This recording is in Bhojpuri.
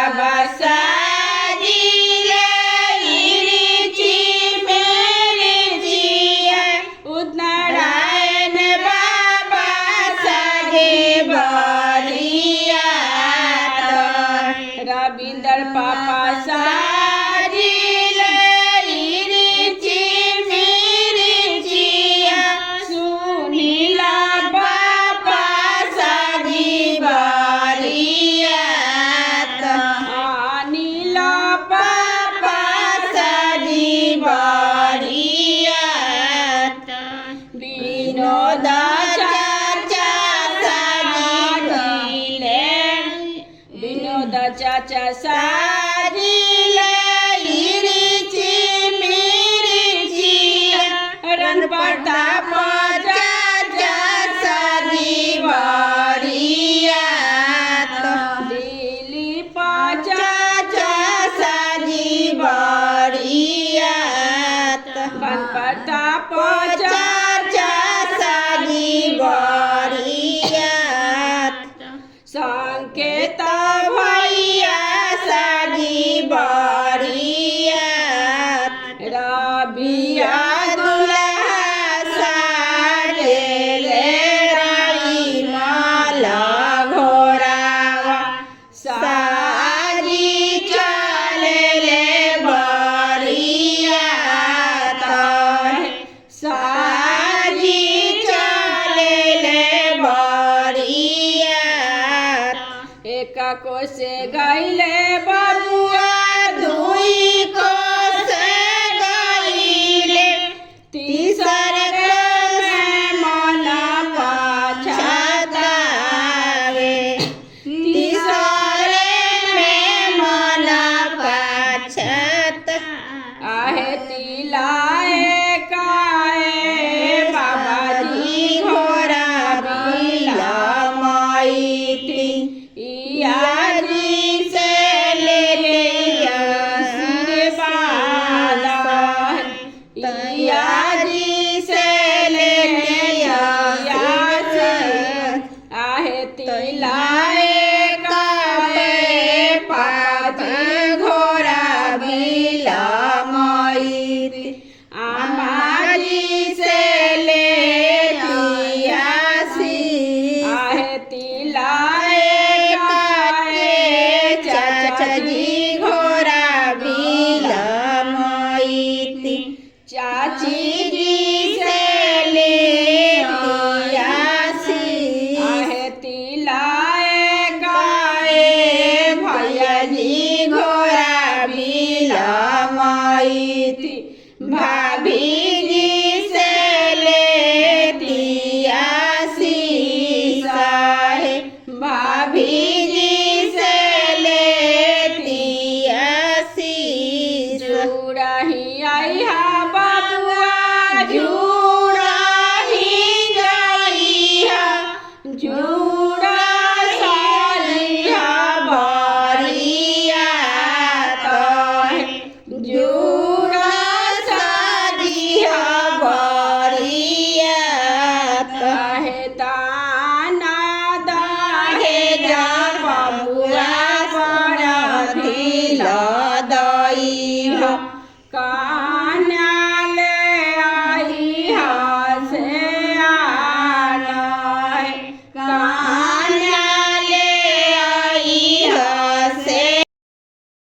बाबा साजिले इरिची मेरिचिया उदनारायण बाबा साजे बरिया रविंदर पापा साजिले इरिची मेरिचिया सुनीला बाबा साजी बरिया अनिला बाबा साजी बरिया विनोद चाचा साजिले विनोद चाचा साजिले इरिची मिरिचिया रण प्रताप चाचा साजी बरिया दिलीप चाचा साजी बरिया प्रताप चाचा साजी बरिया संकेत भैया साजी बरिया रबिया दुल्हा साजेले रई माला घोरावा साजी चलेले बरिया साजी चलेले बरिया एक को से गईले बबुआ दुई को से गईले तीसर में मन पछतावे तीसरे में मन पछत आहे तिलाए काए बाबा जी घोड़ा बिला माईती याजी से ले लिया आशीर्वाद याजी से ले लिया आहे तिलाए काए पात घोड़ा बिला माईती आमाजी से ले लिया आहे तिलाए चाची घोड़ा बिला माईती चाची जी से ले लियासी आहे तिलाए गाए भैया जी घोड़ा बिला माईती भाभी जी से ले लियासी साहे भाभी जी से जुड़ही आई हा बबुआ जुड़ही गई हा जुड़ा सालिया बरिया जुड़ा सालिया बरिया तहे दाना दाहे जा बबुआ बड़ा ढीला दई का